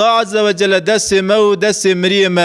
عز وجل دست مو دست مریم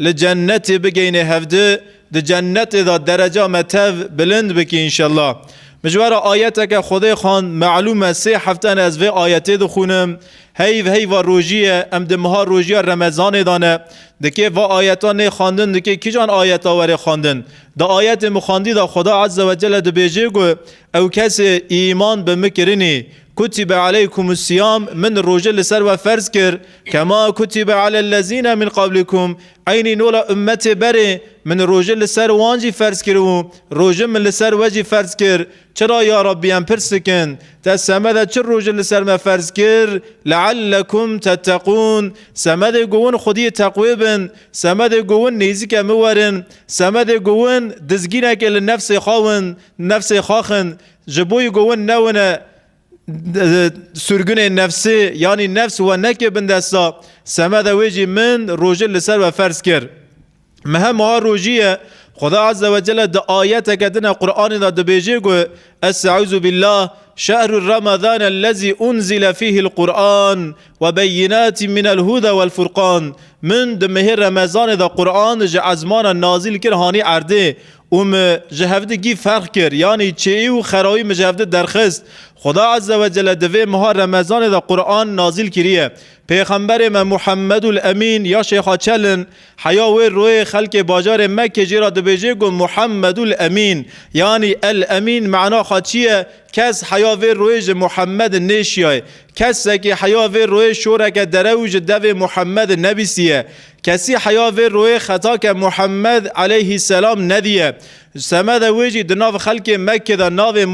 لجنت بگین هفده ده جنت دا درجه متو بلند بکی انشالله. مجوار آیت که خدای خان معلومه 3 هفته از وی آیت دخونم هی و روژیه ام دمها روژیه رمضان دانه دکه و آیتان خواندن دکه کی جان آیت آوره خواندن دا آیت مخاندی دا خدا عز و جل ده بیجه گو او کسی ایمان به مکرنی کتب علیکم الصیام من روژه لسر و فرض کر کما کتب علی الذین من قبلکم عینی نولا امت بره من روژه لسر وانجی فرض کرو روژه من لسر وجی فرض کر چرا یا ربی ام پرسکن تا سمده چر روژه لسر ما فرض کر لعلکم تتقون سمده گوون خودی تقوی بن سمده گوون نیزی که مورن سمده گوون دزگینه که لنفس خواون نفس خاخن جبوی گوون نونه سرگون نفسی یعنی نفس و نکه بندستا سمده ویجی من روژه لسر و فرض کر مهم ها روژیه خدا عز و جل ده آیت کدن قرآن دا ده بیجه گو استعوذ بالله شهر رمضان الذي انزل فيه القرآن وبينات من الهدى والفرقان من ده مهر رمضان دا قرآن جه ازمان نازل کر هانی عرده جهفده گی فرق کر یعنی چه و خرایی مجهفده درخست خدا عز و جل دوی ماه رمضان دا قرآن نازل کریه پیغمبر من محمد الامین یا شیخا چلن حیاوی روی خلق باجار مکه جیرا دبیجه گو محمد الامین یعنی الامین معنا خاچیه کس حیاوی روی محمد نیشیه کسی که حیاوی روی شوره که دروج دو محمد نبیسیه کسی حیاوی روی خطا که محمد علیه السلام ندیه سمد ویجی دناو خلق مکه دا ناو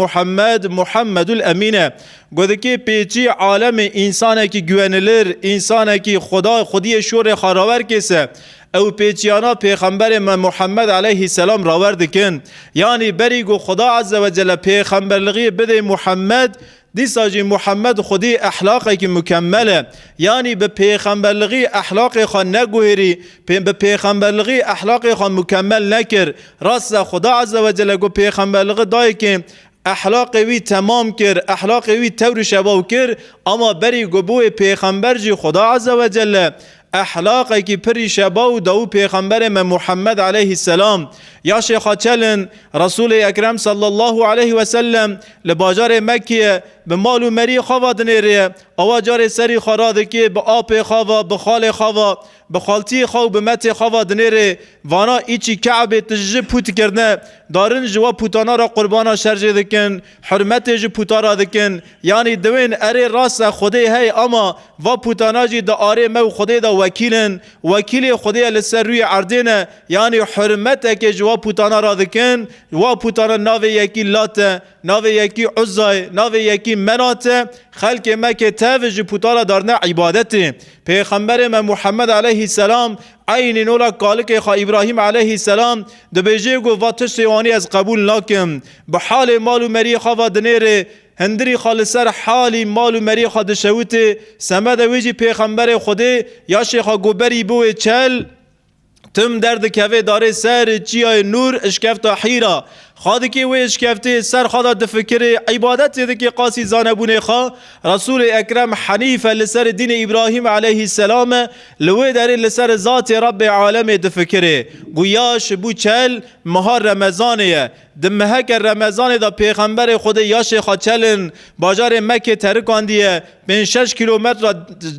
محمد الامینه گوده که پیچی عالم انسانه که گوانلر انسانه که خودی شور خاراور کسه او پیچیانا پیغمبر محمد علیه السلام راورد کن یعنی بری گو خدا عز و جل پیغمبرلغی بده محمد دیسا جی محمد خودی اخلاقی که مکمله یعنی به پیغمبرلغی اخلاق خان نگوهری به پیغمبرلغی اخلاق خان مکمل نکر راست خدا عز و جل گو پیغمبرلغی دای که اخلاق وی تمام کر اخلاق وی تور شباو کر اما بری گو بوی پیغمبر جی خدا عز و جل اخلاقی که پری شباو دو پیغمبر محمد علیه السلام یا شیخا چلن رسول اکرم صلی الله علیه و سلم لباجار مکیه به مال و مری خوا دنیره اواجار سری خراده که به آب خوا به خال خوا به خالتی خوا به مت خوا دنیره وانا ایچی کعب تجه پوت کرده دارن جوا پوتانا را قربانا شرجه دکن حرمت جو پوتا را دکن یعنی دوین اره راست خوده هی اما و پوتانا جی دا آره مو خوده دا وکیل خوده لسر روی عردینه یعنی حرمت که جوا پوتانا را دکن و پوتانا ناوی یکی لات ناوی یکی عزای ناوی یکی منات خلق مکه تاوج پوتارا دارنه عبادت پیغمبر محمد علیه السلام عین نولا کالک خا ابراهیم علیه السلام دبیجه گو و تشتیوانی از قبول ناکم به حال مال و مری خوا دنیره هندری خالصر حالی مال و مری خوا دشوت سمد ویجی پیغمبر خوده یا شیخا گوبری بوی چل تم درد کوه داره سر چیای نور اشکفت حیرا خواهد که وی اشکفته سر خواهد دفکر عبادت ده که قاسی زانبونه خواه رسول اکرم حنیف لسر دین ابراهیم علیه السلام لوی داره لسر ذات رب عالم دفکره گویاش بو چل ماه رمضانه دمهک رمضان دا پیغمبر خود یاش خاچلن باجار مکه ترکاندیه 5-6 کیلومتر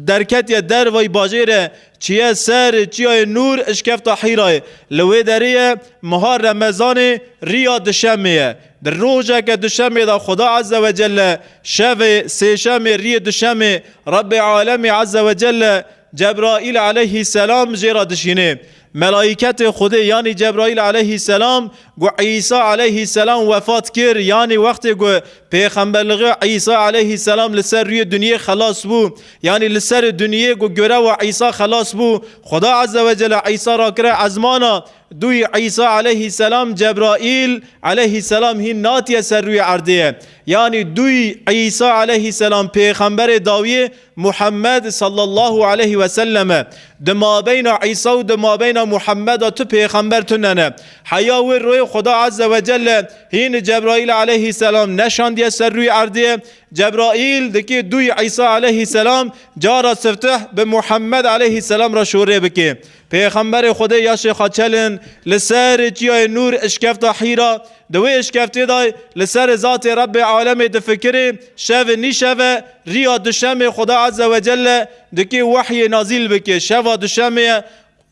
درکت یا در وی باجره چیه سر چیه نور اشکفت حیرای لوی داره ماه رمضان ریا دشمه در روزه که دشمه دا خدا عز و جل شب سیشمه ری دشمه رب عالم عز و جل جبرائیل علیه السلام جیرا دشینه ملائکت خدا یعنی جبرائیل علیه السلام گو عیسی علیه السلام وفات کر یعنی وقتی گو پیغمبر عیسی علیه السلام لسر روی دنیا خلاص بو یعنی لسر دنیا گو گره و عیسی خلاص بو خدا عز و جل عیسی را کره ازمانا دوی عیسی علیه السلام جبرائیل علیه السلام هی ناتی سر روی عرضه یعنی دوی عیسی علیه السلام پیغمبر داوی محمد صلی الله علیه و سلم دما بین عیسی و دما بین محمد تو پیغمبر تو ننه حیا و روی خدا عز و جل هین جبرائیل علیه السلام نشاندی سماویه سر روی عرضیه جبرائیل دکی دوی عیسی علیه السلام جارا سفتح به محمد علیه السلام را شوره بکه پیغمبر خدا یا شیخا چلن لسر چیای نور اشکفتا حیرا دوی اشکفتی دای لسر ذات رب عالم دفکر شو نیشو ریا دشم خدا عز و جل دکی وحی نازل بکه شو دشم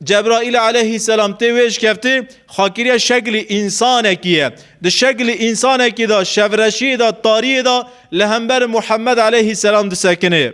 جبرائیل علیه السلام تیویش کفتی خاکری شکل انسان کیه ده شکل انسان کی دا شورشی دا طاری دا لهمبر محمد علیه السلام ده سکنه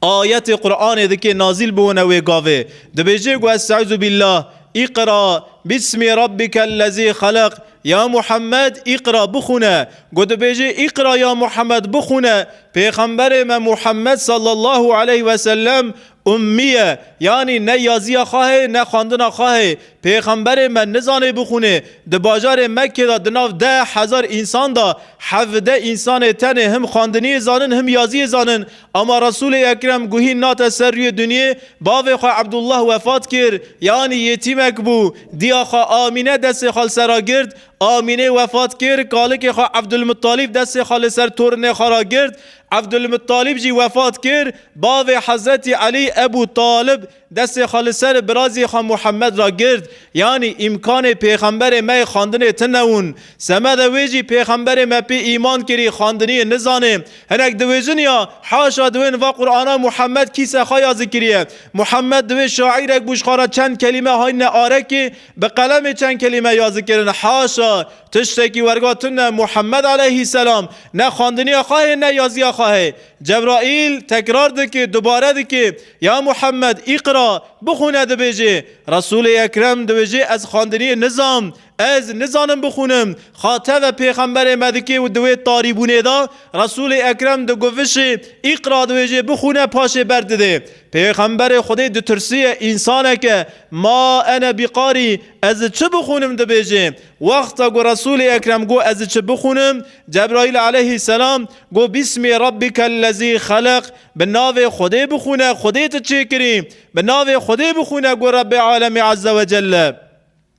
آیت قرآن ده که نازل بونه و گاوه ده بیجه گو استعوذ بالله اقرا بسم ربک الذی خلق یا محمد اقرا بخونه گود بیجه اقرا یا محمد بخونه پیغمبر ما محمد صلی الله علیه و سلم امیه یعنی نه یازی خواه نه خواندن خواه پیغمبر من نزانه بخونه ده باجار مکه دا دناف 10,000 انسان دا 17 انسان تنه هم خواندنی زانن هم یازی زانن اما رسول اکرم گوهی نات سر روی دنیا باوی خواه عبدالله وفات کرد یعنی یتیمک بو دیا خواه آمینه دست خال سرا گرد آمینه وفات کرد کاله که خواه عبدالمطالب دست خال سر تورنه خارا گرد عبدالمطالب جی وفات کرد باوی حضرت علی ابو طالب دست خال سر برازی خواه محمد را گرد یعنی امکان پیغمبر ما خواندن تنون سمد ویجی پیغمبر ما پی ایمان کری خواندنی نزانه هنک دویجن یا حاشا دوین و قرآن محمد کیسه خواه ذکریه محمد دوی شاعر اک بوشخارا چند کلمه های نعاره که به قلم چند کلمه یا ذکرن حاشا تشتکی ورگاتون محمد علیه السلام نه خواندنی خواه نه یازی خواه جبرائیل تکرار ده که دوباره ده که یا محمد اقرا بخونه ده بیجه رسول اکرم ده بیجه از خواندنی نظام از نزانم بخونم خاطب پیغمبر مدکی و دوی طاریبونه دا رسول اکرم ده گوش اقرا ده بیجه بخونه پاشه برده پیغمبر خودی ده ترسی انسانه که ما انا بقاری از چه بخونم ده بیجه وقتا گو رسول اکرم گو از چه بخونم جبرائیل علیه السلام گو بسم ربک الذی خلق به ناو خودی بخونه خودی تا چه کری به ناو خودی بخونه گو رب عالم عز و جل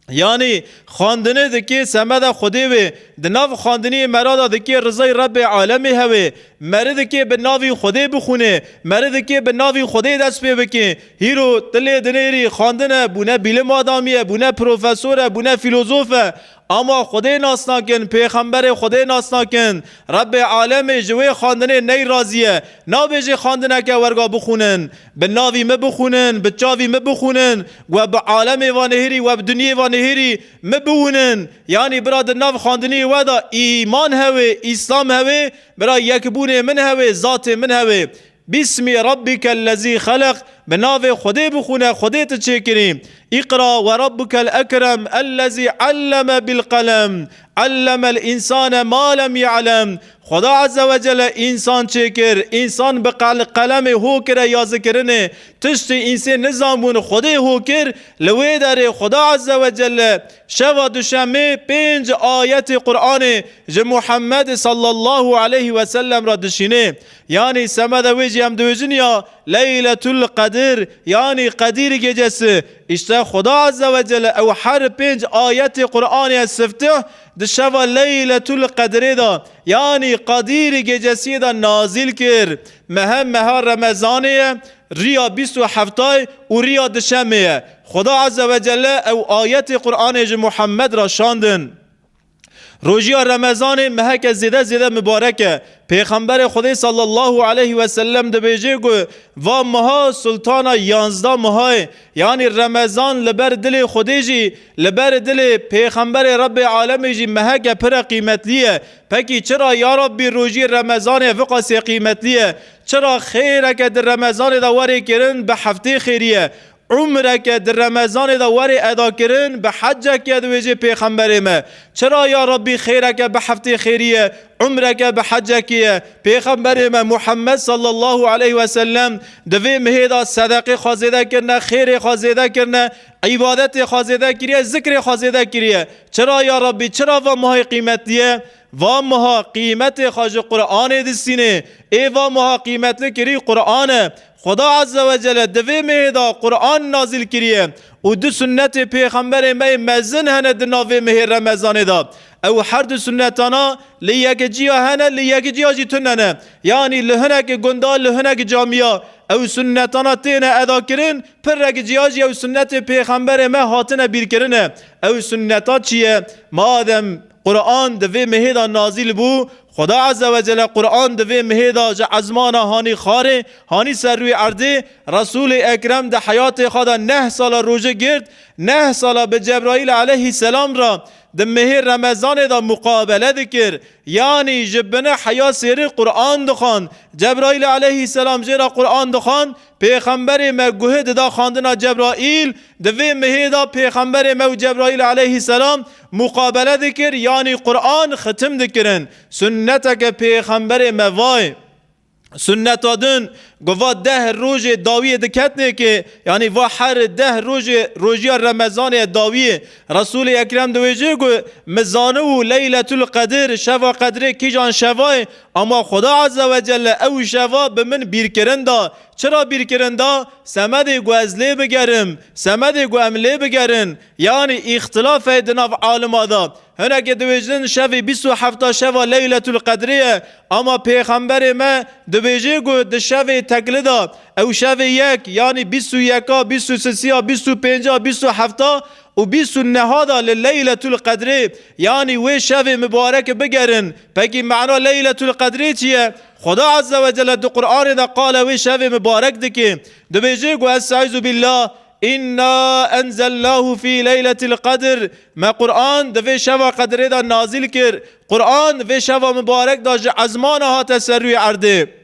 یعنی خواندنه دکی سمد خودی و دناو خواندنی مراد دکی رضای رب عالمی هوه مرد که به ناوی خودی بخونه مرد که به ناوی خودی دست پی بکی هیرو تلی دنیری خواندنه بونه بیلم آدامیه بونه پروفسوره بونه فیلوزوفه اما خودی ناسناکن پیغمبر خودی ناسناکن رب عالم جوی خواندنه نی رازیه نا بیجی خواندنه که ورگا بخونن به ناوی مبخونن به چاوی مبخونن و به عالم وانهیری و به دنیا وانهیری مبونن یعنی براد ناو خواندنی ودا ایمان هوه اسلام هوه برا یکبون من هوه ذات من هوه بسم ربک الذی خلق به ناو خودی بخونه خودی تا چه کریم اقرا و ربک الاکرم الذی علم بالقلم علم الانسان ما لم يعلم خدا عز و جل انسان چه کر انسان به قلم هو کر یا ذکرنه تشت انسان نظامون خودی هو کر لوی داره خدا عز و جل شوا دوشنبه 5 آیت قرآن محمد صلی الله علیه و سلم را دشینه یعنی سمد ویجی هم دویجن یا لیلت القدر یعنی قدیر گجسه اشتا خدا عز و جل او هر 5 آیت قرآن استفتح دشوا لیلت القدر دا یعنی قدیر گجسی دا نازل کر مها رمضانیه ریا 27 و ریا دشمه خدا عز و جل او آیت قرآن محمد را شاندن روزی رمضان مهک زیده مبارکه پیغمبر خدا صلی الله علیه و سلم ده بیجه گو و ماه سلطان 11 ماه یعنی رمضان لبر دل خودی لبر دل پیغمبر رب عالمی جی مهک پر قیمتلیه پکی چرا یا ربی روزی رمضان فقاسی قیمتلیه چرا خیره که در رمضان دواری کرن به هفته خیریه عمره که در رمضان دا وری ادا کرن به حج که دویجه پیغمبر ما چرا یا ربی خیره که به هفته خیریه عمره که به حج که پیغمبر ما محمد صلی الله علیه و سلم دوی مهدا صدقه خازیده کرنه خیر خازیده کرنه عبادت خازیده کریه ذکر خازیده کریه چرا یا ربی چرا و ماه قیمتیه و مها قیمت خاج قرآن دستینه ای و مها قیمت کری قرآن خدا عز و جل دوی مهدا قرآن نازل کریه و دو سنت پیغمبر می مزن هنه دناوی مه رمضان دا او هر دو سنتانا لیک جیا هنه لیک جیا جی تننه یعنی لهنک گندال لهنک جامعه او سنتانا تینه ادا کرن پر رگ جیاجی او سنت پیغمبر ما هاتنه بیر کرنه او سنتا چیه مادم قرآن دوی مهدا نازل بو خدا عز و جل قرآن دوی مهدا جا ازمانا هانی خاره هانی سر روی عرضه رسول اکرم ده حیات خدا 9 سال روزه گرد 9 سال به جبرائیل علیه السلام را ده مهر رمضان دا مقابله دکر یعنی جبنه حیا سیر قرآن دخان جبرائیل علیه السلام جرا قرآن دخان پیغمبر مگوه دا خاندنا جبرائیل دوی مهر دا پیغمبر مو جبرائیل علیه السلام مقابله دکر یعنی قرآن ختم دکرن سنتک پیغمبر موای سنت دن گوا 10 روز داوی دکتنه که یعنی و هر 10 روز روزی رمضان داوی رسول اکرم دویجه گو مزانه و لیلت القدر شوا قدره کی جان شوای اما خدا عز و جل او شوا به من بیر کرندا چرا بیر کرندا سمد گو از لی بگرم سمد گو املی بگرن یعنی اختلاف دناف عالم دا هنگه دویجن شوی 27 شوا لیلت القدریه اما پیغمبر ما دویجه گو ده شوی تقلیدا او شوی یک یعنی 21 23 25 27 و 29 لیلت القدر یعنی و شب مبارک بگرن پکی معنا لیلت القدر چیه خدا عز و جل در قرآن دا قال و شب مبارک دکی دو بیجه گو استعیذ بالله انا انزلناه فی لیلت القدر ما قرآن دو شب قدر دا نازل کر قرآن و شب مبارک دا ازمانها تسروی عرده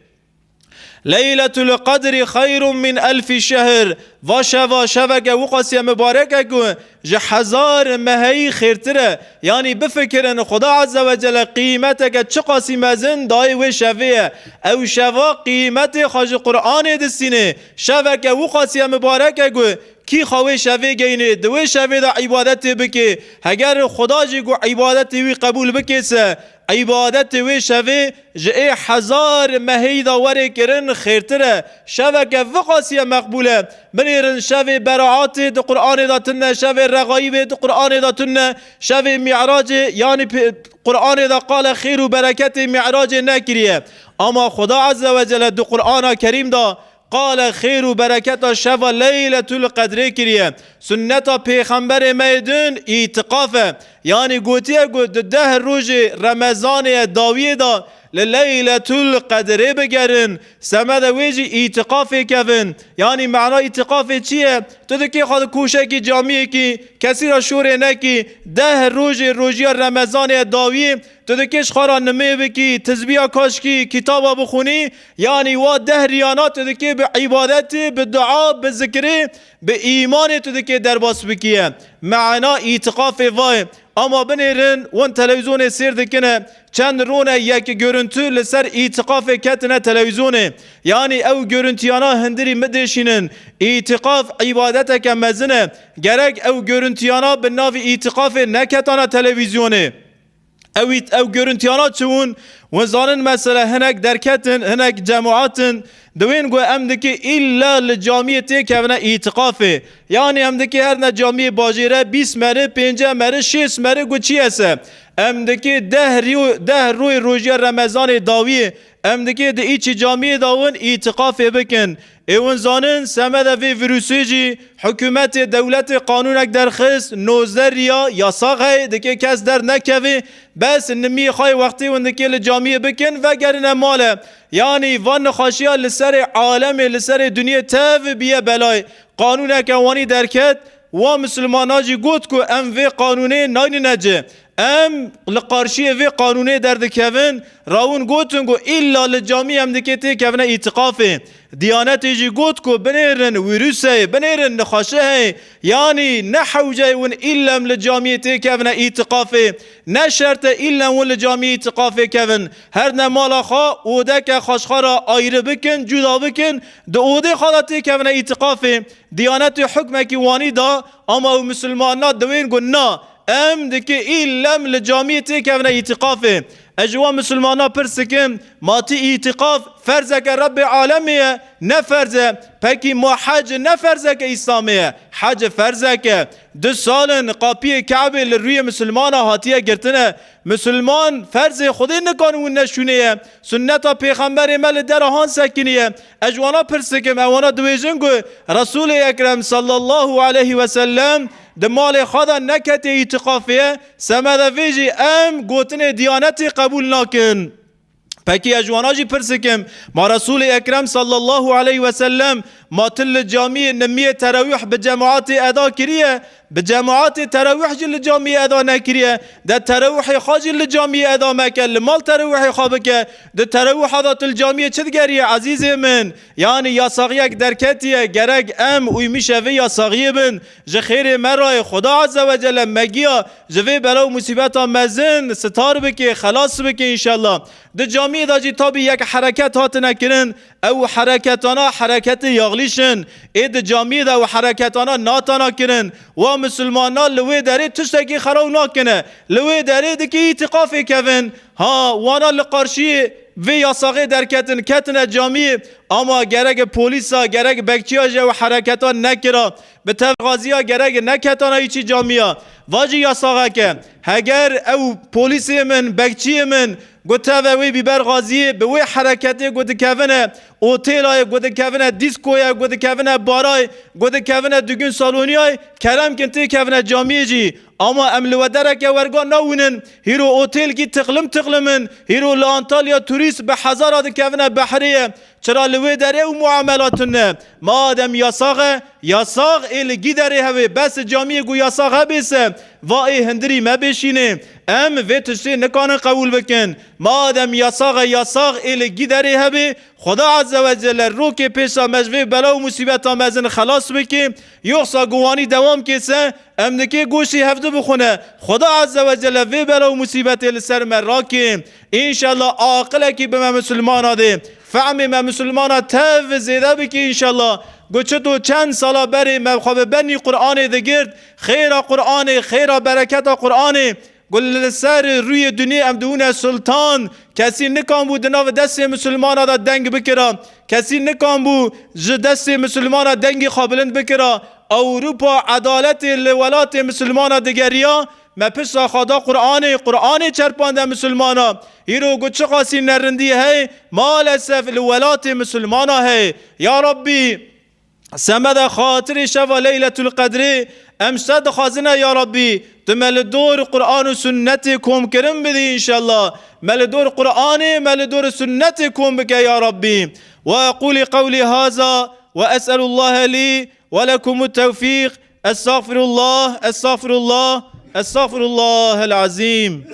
لیلت القدر خیر من 1000 شهر و شوک و قاسیه مبارکه که هزار مهی خیرتره یعنی بفکرن خدا عز و جل قیمته که چه قاسی مزن دای و شویه او شوا قیمت خاج قرآن دستینه شوک و قاسیه مبارکه که کی خواهی شوی گینه دوی شوی دا عبادت بکی اگر خدا جی گو عبادت وی قبول بکیسه عبادت وی شوی جه هزار مهی دا وری کرن خیرتره شوک و قاسیه مقبوله بنیرن شوی براعات دا قرآن دا تنه شوی رغایب دا قرآن دا تنه شوی معراج یعنی قرآن دا قال خیر و برکت معراج نکریه اما خدا عز و جل دا قرآن کریم دا قال خیر و برکت شب لیلت القدر کریه سنت پیغمبر میدون اعتقافه یعنی گوتیه گوت 10 روز رمضان داویه دا لیلت القدر بگرن سمد ویجی اعتقافه کفن یعنی معنی اعتقافه چیه؟ تو دکی خود کوشه کی جامعه کی کسی را شوره نکی 10 روز روزی رمضان داویه تو دکیش خورا نمه بکی تزبیه کاش کی کتابا بخونی یعنی و 10 ریانات تو دکی به عبادت به دعا به ذکر به ایمان تو دکی درباس بکیه معنا اعتقاف وای اما بنیرن وان تلویزیون سیر دکنه چند رونه یک görüntü لسر اعتقاف کتنه تلویزیونه یعنی او görüntüyana هندری مدشینن اعتقاف عبادت که مزنه گرک او görüntüyana به ناو اعتقاف نکتانه تلویزیونه او görüntüyana چون وزانن مثلا هنک درکتن هنک جماعتن دوین گو امدکی الا لجامعیتی که ونه اعتقافه یعنی امدکی هر نه جامعه باجیره 20 مره 5 مره 6 مره گو چی هسته امدکی 10 روی روزی رمضان داویه امدکی ده ایچی جامعه داون اعتقافه بکن ایون زانن سمد وی ویروسی جی حکومت دولت قانونک درخست 19 ریا یاساق های دکی کس در نکوی بس نمی خواهی وقتی وندکی لجامعه بکن و گرن ماله یعنی وان خاشیا لسر عالم لسر دنیا تاو بیه بلای قانونک وانی درکت و مسلمانا جی گوت کو ام وی قانونه ناینی نجه ام لقارشی وی قانونه درد کون راون گوتن گو ایلا لجامی هم دکتی کونه اعتقافه دیانتی جی گوت کو بنیرن ویروسه بنیرن نخاشه یعنی نحوجه ون ایلا لجامیتی کونه اعتقافه نشرط ایلا ون لجامی اعتقافه کون هر نمالا خواه اوده که خاشخارا آیره بکن جدا بکن ده اوده خالتی کونه اعتقافه دیانت حکمه کی وانی دا اما مسلمانات دوین گو نا ام دکی ایلم لجامیتی که ونه اعتقافه اجوا مسلمانا پرسکم ماتی اعتقاف فرزه که رب عالمیه نه فرزه پکی ما حج نه فرزه که اسلامیه حج فرزه که 2 سال قاپی کعبه لروی مسلمانا هاتیه گرتنه مسلمان فرز خودی نکانون نشونیه سنتا پیغمبر مل درهان سکنیه اجوانا پرسکم اوانا دویجنگو رسول اکرم صلی الله علیه و سلم دمال خدا نکت اعتقافیه سمده ویجی ام گوتن دیانتی قبول ناکن پکی اجوانا جی پرسکم ما رسول اکرم صلی الله علیه و سلم ما تل جامعه نمیه تراویح به جماعات ادا کریه به جماعات تراویح جل جامعه ادا نکریه ده تراویح خاجی لجامعه ادا مکل مال تراویح خوابکه ده تراویح حضات الجامعه چد گریه عزیز من یعنی یا ساقیک درکتیه گرگ ام اوی شوی یا ساقیه بن جه خیر مرای خدا عز و جل مگیا جوی بلا و مصیبتا مزن ستار بکی خلاص بکی انشالله ده جامعه دا جی تابی یک حرکت هات نکرن او حرکتانا حرکت یاغلیشن اید جامعه دا و حرکتانا ناتانا کرن و مسلمانا لوی داره تشتکی خراو ناکنه لوی داره دکی اعتقافی کون ها وانا لقارشی و یاساقی درکتن کتن جامعه اما گرگ پولیسا گرگ بکچیا جو حرکتا نکرا به تفغازیا گرگ نکتانا ایچی جامعه واجی یاساقه که اگر او پولیسی من بکچی من گوته وی بیبر غازی به وی حرکتی گوته کونه اوتیلای گوته کونه دیسکویا گوته کونه بارای گوته کونه دگون سالونیای کرم کنتی کونه جامعه جی اما عمل و درک ورگان ناونن هیرو اوتیل کی تقلمن هیرو لانتالیا توریست به هزارات کونه بحریه چرا لوی داره و معاملاتونه ما آدم یاساق ایلگی داره هوی بس جامعه گو یاساق بیسه وای هندری ما بشینه ام وی تشتی نکانه قبول بکن ما آدم یاساق ایلگی داره هوی خدا عز و جل رو که پیشا مجوی بلا و مصیبت آمزن خلاص بکی یخصا گوانی دوام کسه ام نکی گوشی هفته بخونه خدا عز و جل وی بلا و مصیبت لسر من راکی انشالله عاقله کی به من مسلمان آده فهمی ما مسلمان تف زیده بکی انشالله گوچه تو چند سالا بری مخواب بنی قرآن دگرد خیر قرآن خیر برکت قرآن گل سر روی دنیا ام دون سلطان کسی نکام بود ناو دست مسلمان دا دنگ بکرا کسی نکام بود دست مسلمان دنگ خوابلند بکرا اروپا عدالت لولات مسلمان دگریا ما پس خدا قرآن چرپانده مسلمانا هیرو گوچه قاسی نرندی ہے مالسف لولات مسلمانا ہے یا ربی سمد خاطر شب لیلت القدر امشد خازنه یا ربی تو مل دور قرآن و سنت کم کرم بدی انشالله مل دور قرآن مل دور سنت کم بک یا ربی و اقول قولی هذا و اسأل الله لی ولكم التوفيق استغفر الله العظيم